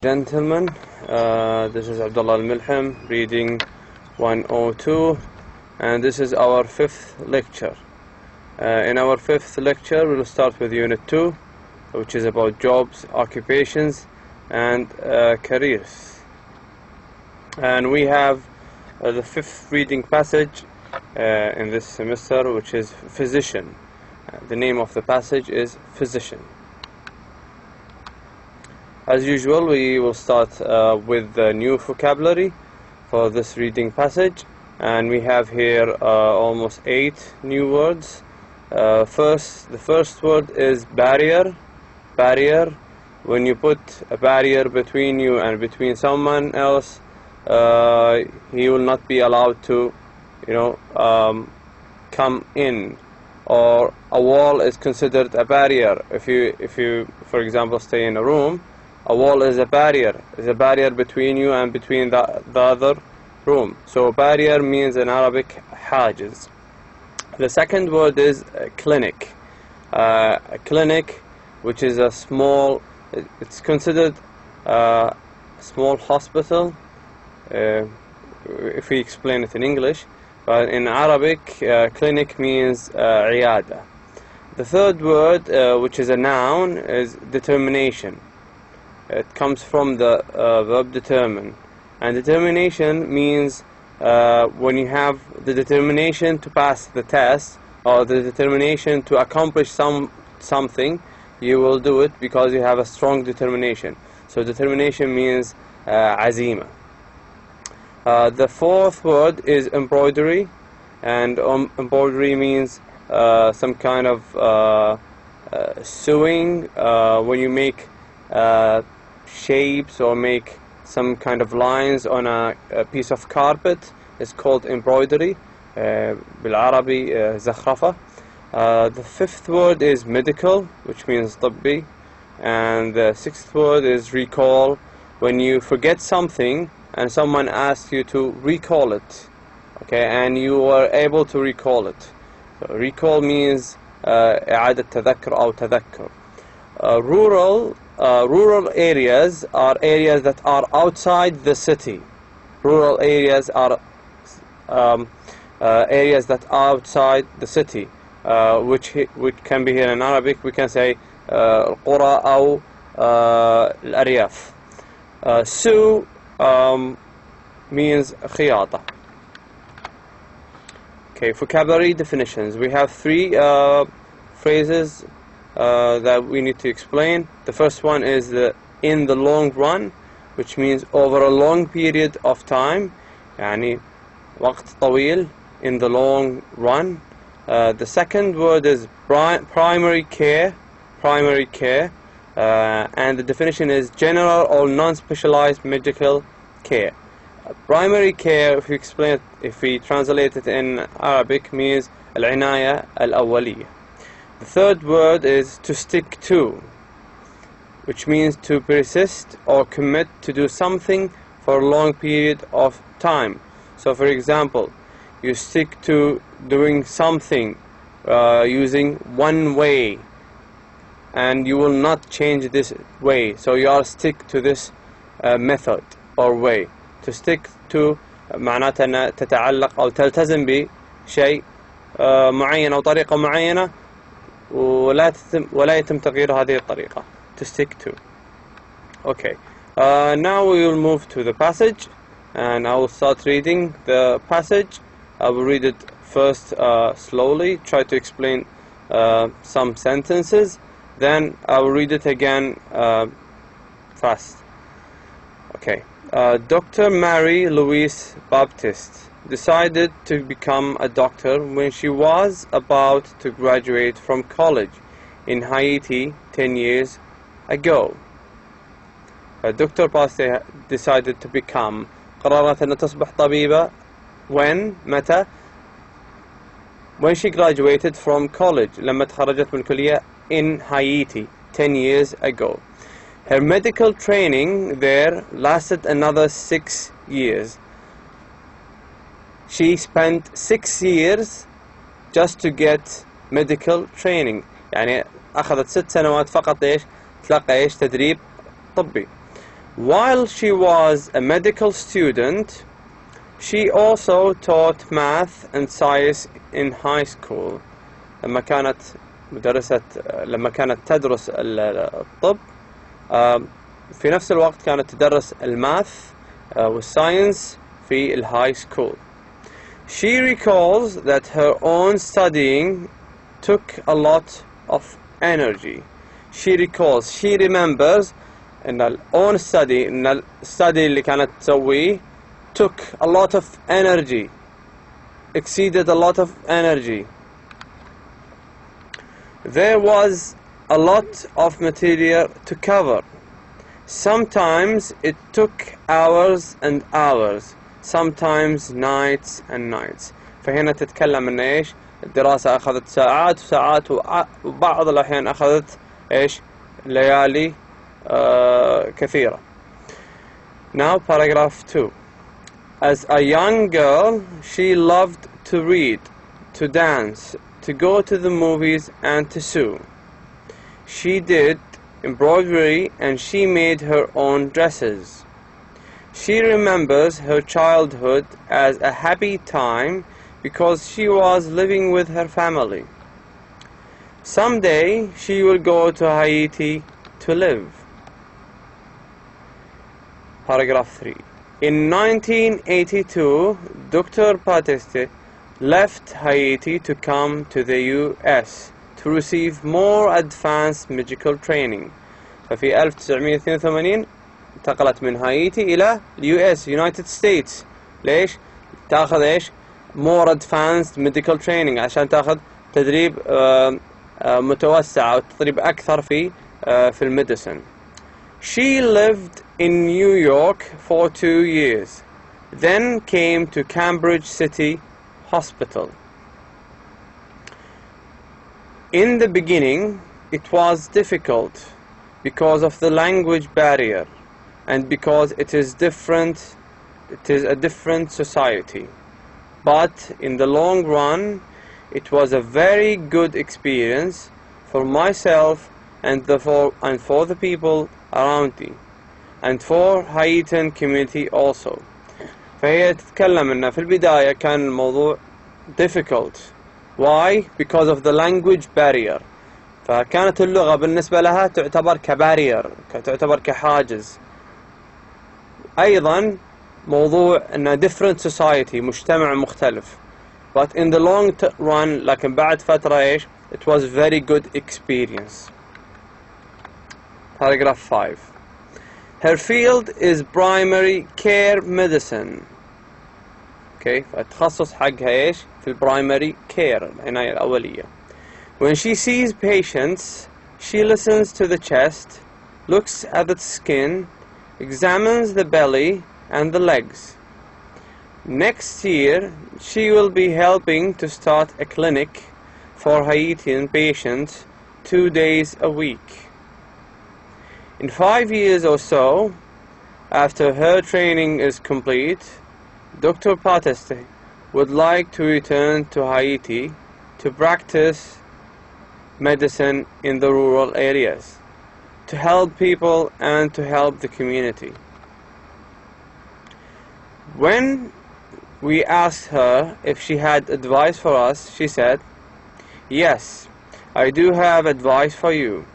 Gentlemen, this is Abdullah Al-Milham reading 102, and this is our fifth lecture. In our fifth lecture we will start with unit 2, which is about jobs, occupations and careers. And we have the fifth reading passage in this semester, which is physician. The name of the passage is physician. As usual, we will start with the new vocabulary for this reading passage, and we have here almost 8 new words. The first word is barrier. Barrier. When you put a barrier between you and between someone else, he will not be allowed to, come in. Or a wall is considered a barrier. If you, for example, stay in a room, a wall is a barrier. It's a barrier between you and between the other room. So barrier means in Arabic hajiz. The second word is clinic. A clinic, which is a small, it's considered a small hospital, if we explain it in English. But in Arabic, clinic means عيادة. The third word, which is a noun, is determination. It comes from the verb determine, and determination means when you have the determination to pass the test or the determination to accomplish something, you will do it because you have a strong determination. So determination means azima. The fourth word is embroidery, and embroidery means some kind of sewing. When you make shapes or make some kind of lines on a piece of carpet, is called embroidery. بالعربي زخرفة. The fifth word is medical, which means طبي, and the sixth word is recall. When you forget something and someone asks you to recall it, okay, and you are able to recall it. So recall means إعادة تذكر أو تذكر. Rural areas are areas that are outside the city. Rural areas are areas that are outside the city, which can be here in Arabic. We can say القرى أو الأرياف. Sew means خياطة. Okay, vocabulary definitions. We have 3 phrases that we need to explain. The first one is in the long run, which means over a long period of time. يعني وقت طويل, in the long run. The second word is primary care. Primary care, and the definition is general or non-specialized medical care. Primary care, if we translate it in Arabic, means العناية الأولية. The third word is to stick to, which means to persist or commit to do something for a long period of time. So for example, you stick to doing something using one way, and you will not change this way. So you are stick to this method or way. To stick to معناتها أن تتعلق أو تلتزم بشيء معين أو طريقة معينة ولا يتم تغيير هذه الطريقة. To stick to. Okay. Now we will move to the passage, and I will start reading the passage. I will read it first slowly, try to explain some sentences, then I will read it again fast. Okay. Dr. Mary Louise Baptiste decided to become a doctor when she was about to graduate from college in Haiti 10 years ago. Dr. Baptiste decided to become قررت أن تصبح طبيبة متى? When she graduated from college, لما تخرجت من الكلية in Haiti 10 years ago. Her medical training there lasted another 6 years. She spent 6 years just to get medical training. يعني أخذت 6 سنوات فقط تلقى تدريب طبي. While she was a medical student, she also taught math and science in high school. لما كانت تدرس الطب، في نفس الوقت كانت تدرس الماث والساينس في الهاي school. She recalls that her own studying took a lot of energy. She remembers ان ال own study، ان ال study اللي كانت تسويه took a lot of energy, exceeded a lot of energy. There was a lot of material to cover. Sometimes it took hours and hours, sometimes nights and nights. فهنا تتكلم ان ايش الدراسة اخذت ساعات وساعات، وبعض الاحيان اخذت ايش ليالي كثيرة. Now paragraph 2. As a young girl, she loved to read, to dance, to go to the movies and to sew. She did embroidery and she made her own dresses. She remembers her childhood as a happy time because she was living with her family. Someday she will go to Haiti to live. Paragraph 3. In 1982, Dr. Batiste left Haiti to come to the US to receive more advanced medical training. ففي 1982 انتقلت من هايتي إلى US United States. ليش؟ تأخذ إيش؟ more advanced medical training، عشان تأخذ تدريب متوسع أو تدريب أكثر في الميديسن. She lived in New York for 2 years, then came to Cambridge City Hospital. In the beginning, it was difficult because of the language barrier and because it is a different society. But in the long run, it was a very good experience for myself and for the people around me, and for Haitian community also. فهي تتكلم إن في البداية كان الموضوع difficult. Why? Because of the language barrier. فكانت اللغة بالنسبة لها تعتبر كبارير، تعتبر كحاجز. أيضا موضوع إنه different society، مجتمع مختلف. But in the long run، لكن بعد فترة إيش؟ It was very good experience. Paragraph 5. Her field is primary care medicine. Okay, فالتخصص حقها إيش؟ في primary care، العناية الأولية. When she sees patients, she listens to the chest, looks at the skin, examines the belly and the legs. Next year, she will be helping to start a clinic for Haitian patients 2 days a week. In 5 years or so, after her training is complete, Dr. Batiste would like to return to Haiti to practice medicine in the rural areas, to help people and to help the community. When we asked her if she had advice for us, she said, "Yes, I do have advice for you.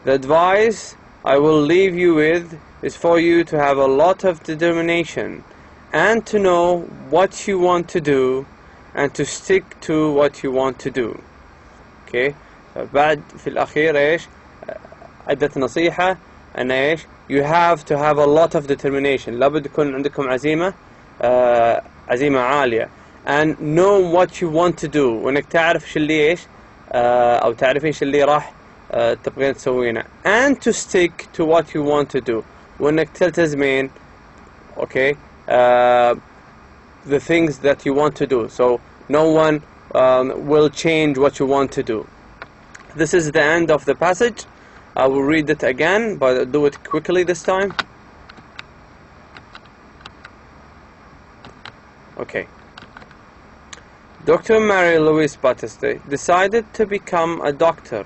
The advice I will leave you with is for you to have a lot of determination and to know what you want to do and to stick to what you want to do." Okay. بعد في الأخير إيش عدت نصيحة أن إيش you have to have a lot of determination، لابد يكون عندكم عزيمة عالية and know what you want to do، وإنك تعرف شو اللي إيش أو تعرفين شو اللي راح تبغين تسوينه and to stick to what you want to do، وإنك تلتزمين okay the things that you want to do, so no one will change what you want to do. This is the end of the passage. I will read it again, but I'll do it quickly this time. Okay. Dr. Marie-Louise Batiste decided to become a doctor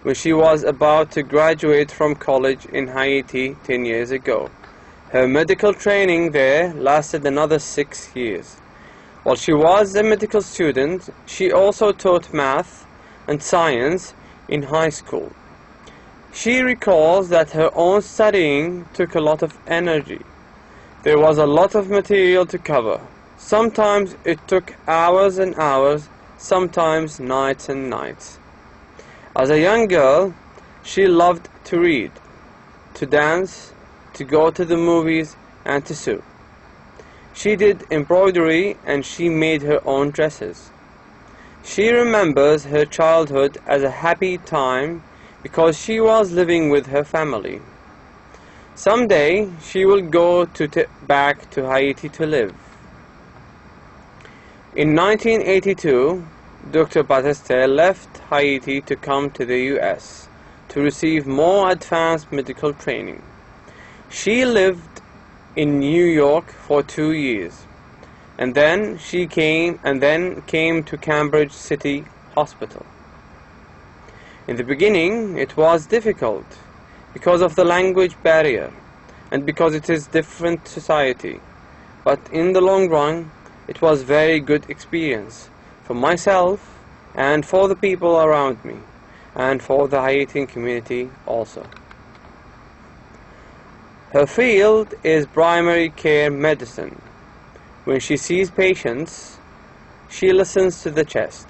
when she was about to graduate from college in Haiti 10 years ago. Her medical training there lasted another 6 years. While she was a medical student, she also taught math and science in high school. She recalls that her own studying took a lot of energy. There was a lot of material to cover. Sometimes it took hours and hours, sometimes nights and nights. As a young girl, she loved to read, to dance, to go to the movies, and to sew. She did embroidery and she made her own dresses. She remembers her childhood as a happy time because she was living with her family. Someday she will go back to Haiti to live. In 1982, Dr. Batiste left Haiti to come to the US to receive more advanced medical training. She lived in New York for 2 years, and then came to Cambridge City Hospital. In the beginning, it was difficult because of the language barrier and because it is different society. But in the long run, it was very good experience for myself and for the people around me and for the Haitian community also. Her field is primary care medicine. When she sees patients, she listens to the chest,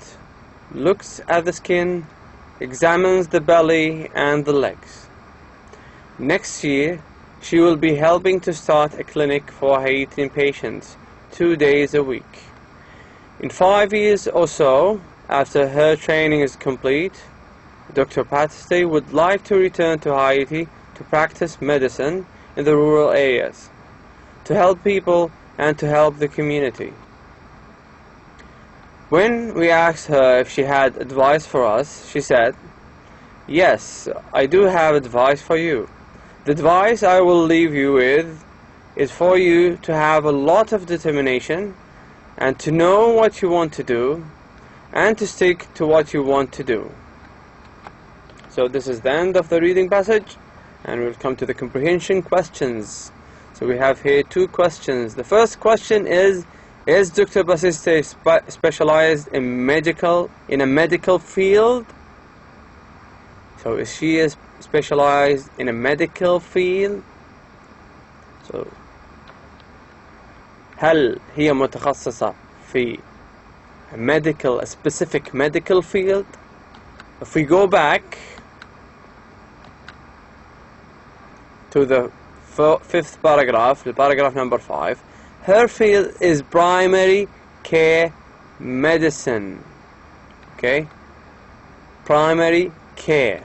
looks at the skin, examines the belly and the legs. Next year, she will be helping to start a clinic for Haitian patients 2 days a week. In 5 years or so, after her training is complete, Dr. Batiste would like to return to Haiti to practice medicine in the rural areas, to help people and to help the community. When we asked her if she had advice for us, she said, "Yes, I do have advice for you. The advice I will leave you with is for you to have a lot of determination and to know what you want to do and to stick to what you want to do." So this is the end of the reading passage, and we'll come to the comprehension questions. So we have here 2 questions. The first question is Dr. Batiste specialized in a medical field? So is she specialized in a medical field? So هل هي متخصصة في a specific medical field? If we go back to the 5th paragraph, the paragraph number 5, her field is primary care medicine. Okay, primary care.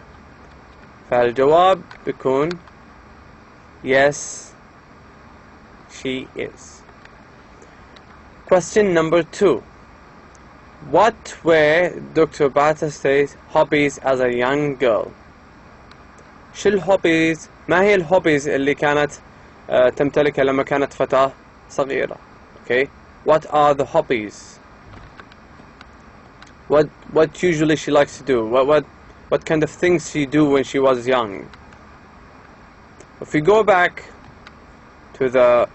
فالجواب بيكون yes, she is. Question number 2. What were Dr. Batiste's hobbies as a young girl? شو الهوبيز؟ ما هي الهوبيز اللي كانت تمتلكها لما كانت فتاة صغيرة؟ Okay, what are the hobbies? What usually she likes to do? What kind of things she do when she was young? If we go back to the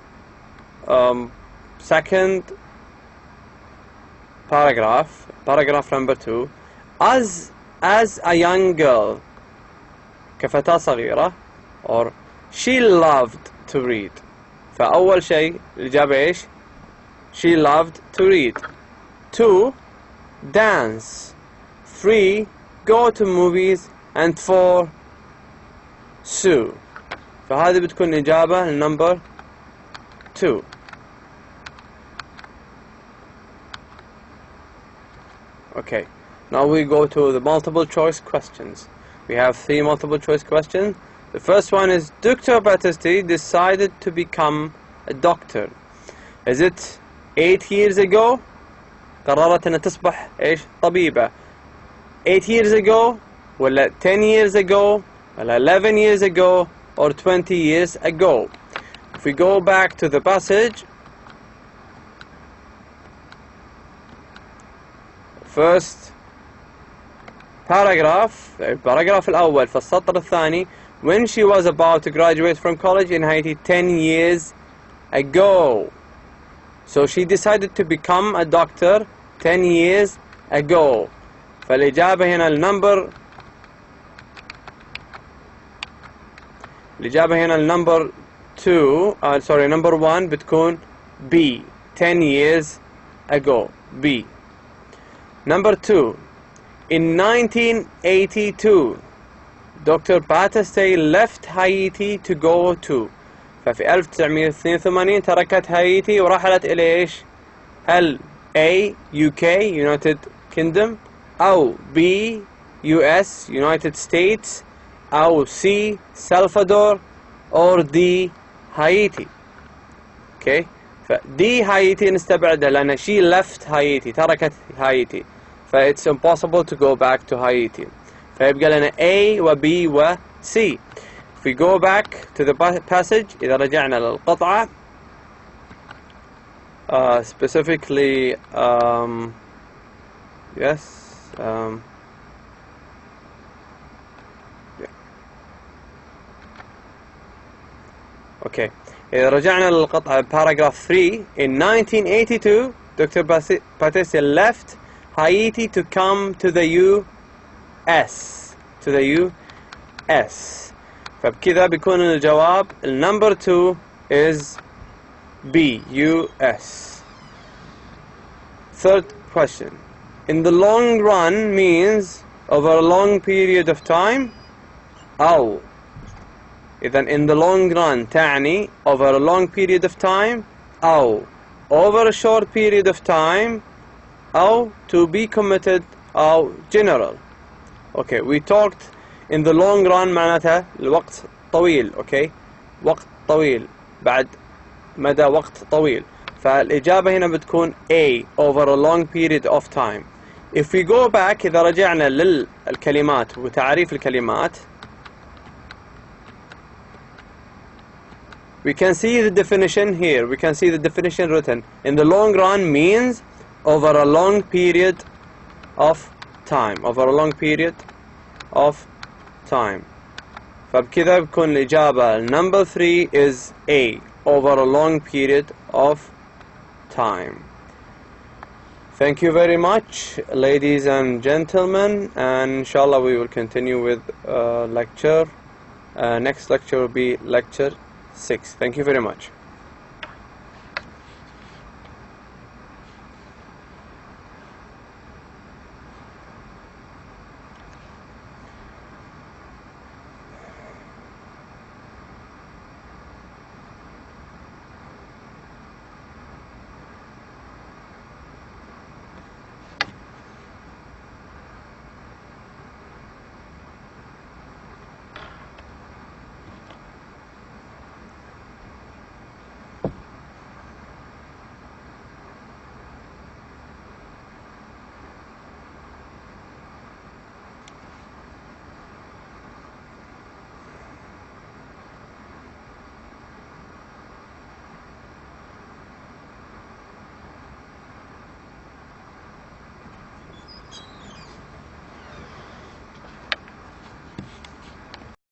second paragraph number 2, as a young girl, كفتاة صغيرة, or she loved to read. فأول شيء الإجابة إيش؟ She loved to read. 2, dance. 3, go to movies. And 4, sew. فهذه بتكون إجابة number 2. Okay, now we go to the multiple choice questions. We have 3 multiple choice questions. The first one is, Dr. Batiste decided to become a doctor. Is it 8 years ago? قررت أن تصبح إيش؟ طبيبة. 8 years ago ولا 10 years ago ولا 11 years ago or 20 years ago? If we go back to the passage, first paragraph الأول في السطر الثاني when she was about to graduate from college in Haiti 10 years ago. So she decided to become a doctor 10 years ago. فالإجابة هنا النمبر number 2 number 1 بتكون B 10 years ago. B. Number 2, in 1982 Dr. Batiste left Haiti to go to. ففي 1982 تركت هايتي ورحلت إلى إيش؟ هل A UK United Kingdom أو B US United States أو C Salvador or D Haiti. Okay, فدي هايتي نستبعدها لأن she left Haiti تركت هايتي. it's impossible to go back to Haiti. فيبقى لنا A و B و C. If we go back to the passage, إذا رجعنا للقطعة specifically yes yeah. Okay, إذا رجعنا للقطعة paragraph 3, in 1982 Dr. Batiste left Haiti to come to the US. فبكذا بيكون الجواب number 2 is B US. Third question, in the long run means over a long period of time أو إذن in the long run تعني over a long period of time أو over a short period of time أو to be committed أو general. Okay, we talked in the long run معناتها الوقت طويل. Okay, وقت طويل بعد مدى وقت طويل. فالإجابة هنا بتكون A over a long period of time. If we go back إذا رجعنا للكلمات وتعريف الكلمات, we can see the definition here. We can see the definition written. In the long run means over a long period of time. Over a long period of time. فبكذا بكون الإجابة number 3 is A over a long period of time. Thank you very much, ladies and gentlemen, and inshallah we will continue with lecture. Next lecture will be lecture 6. Thank you very much.